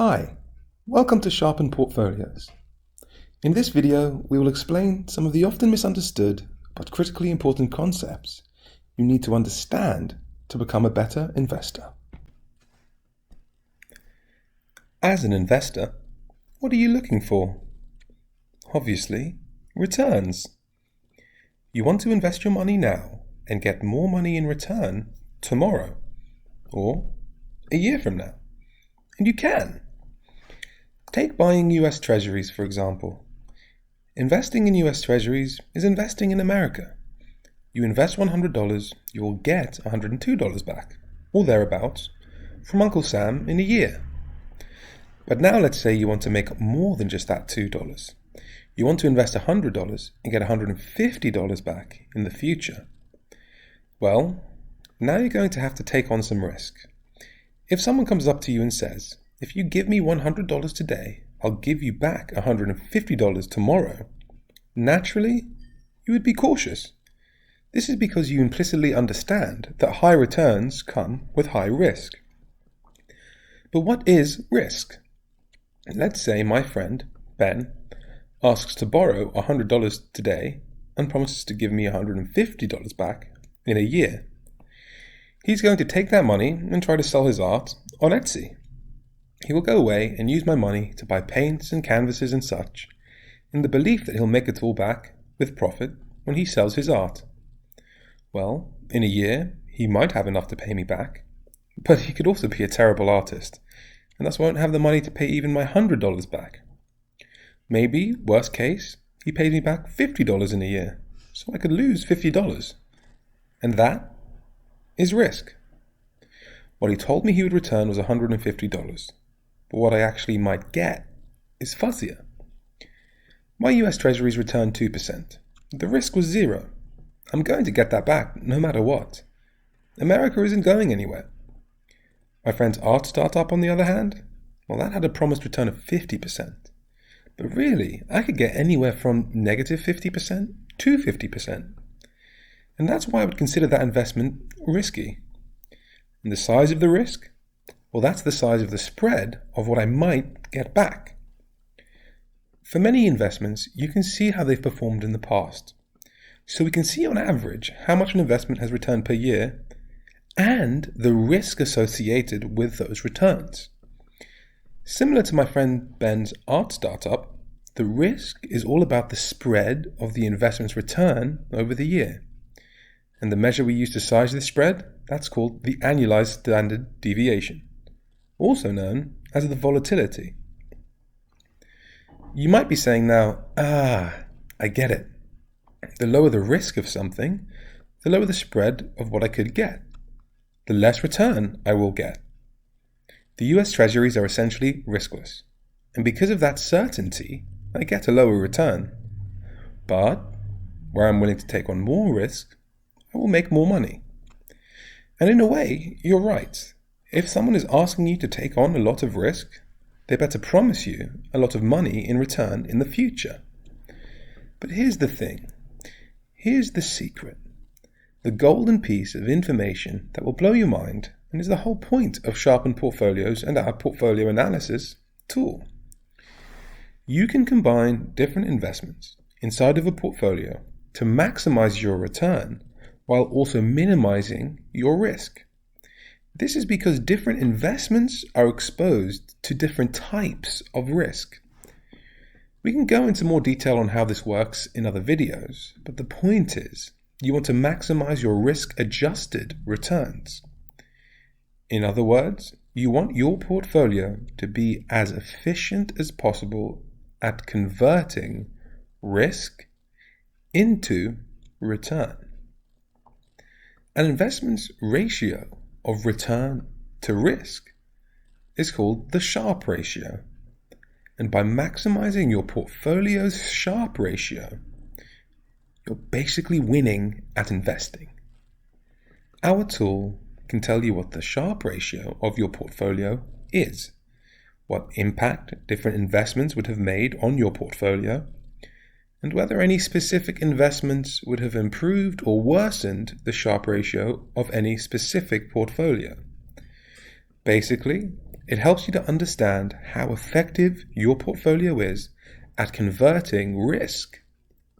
Hi, welcome to Sharpen Portfolios. In this video, we will explain some of the often misunderstood but critically important concepts you need to understand to become a better investor. As an investor, what are you looking for? Obviously, returns. You want to invest your money now and get more money in return tomorrow or a year from now. And you can. Take buying US Treasuries, for example. Investing in US Treasuries is investing in America. You invest $100, you will get $102 back, or thereabouts, from Uncle Sam in a year. But now let's say you want to make more than just that $2. You want to invest $100 and get $150 back in the future. Well, now you're going to have to take on some risk. If someone comes up to you and says, if you give me $100 today, I'll give you back $150 tomorrow, naturally, you would be cautious. This is because you implicitly understand that high returns come with high risk. But what is risk? Let's say my friend, Ben, asks to borrow $100 today and promises to give me $150 back in a year. He's going to take that money and try to sell his art on Etsy. He will go away and use my money to buy paints and canvases and such, in the belief that he'll make it all back with profit when he sells his art. Well, in a year, he might have enough to pay me back, but he could also be a terrible artist, and thus won't have the money to pay even my $100 back. Maybe, worst case, he pays me back $50 in a year, so I could lose $50. And that is risk. What he told me he would return was $150, but what I actually might get is fuzzier. My US Treasuries returned 2%. The risk was 0. I'm going to get that back no matter what. America isn't going anywhere. My friend's art startup, on the other hand, well, that had a promised return of 50%. But really, I could get anywhere from negative 50% to 50%. And that's why I would consider that investment risky. And the size of the risk? Well, that's the size of the spread of what I might get back. For many investments, you can see how they've performed in the past. So we can see on average how much an investment has returned per year and the risk associated with those returns. Similar to my friend Ben's art startup, the risk is all about the spread of the investment's return over the year. And the measure we use to size this spread, that's called the annualized standard deviation, also known as the volatility. You might be saying now, I get it. The lower the risk of something, the lower the spread of what I could get, the less return I will get. The US Treasuries are essentially riskless, and because of that certainty, I get a lower return. But where I'm willing to take on more risk, I will make more money. And in a way, you're right. If someone is asking you to take on a lot of risk, they better promise you a lot of money in return in the future. But here's the thing. Here's the secret. The golden piece of information that will blow your mind and is the whole point of Sharpen Portfolios and our portfolio analysis tool. You can combine different investments inside of a portfolio to maximize your return while also minimizing your risk. This is because different investments are exposed to different types of risk. We can go into more detail on how this works in other videos, but the point is, you want to maximize your risk-adjusted returns. In other words, you want your portfolio to be as efficient as possible at converting risk into return. An investment's ratio of return to risk is called the Sharpe ratio. And by maximizing your portfolio's Sharpe ratio, you're basically winning at investing. Our tool can tell you what the Sharpe ratio of your portfolio is, what impact different investments would have made on your portfolio, and whether any specific investments would have improved or worsened the Sharpe ratio of any specific portfolio. Basically, It helps you to understand how effective your portfolio is at converting risk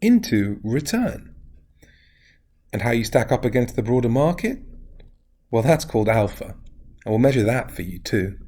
into return. And how you stack up against the broader market? Well, that's called alpha, and we'll measure that for you too.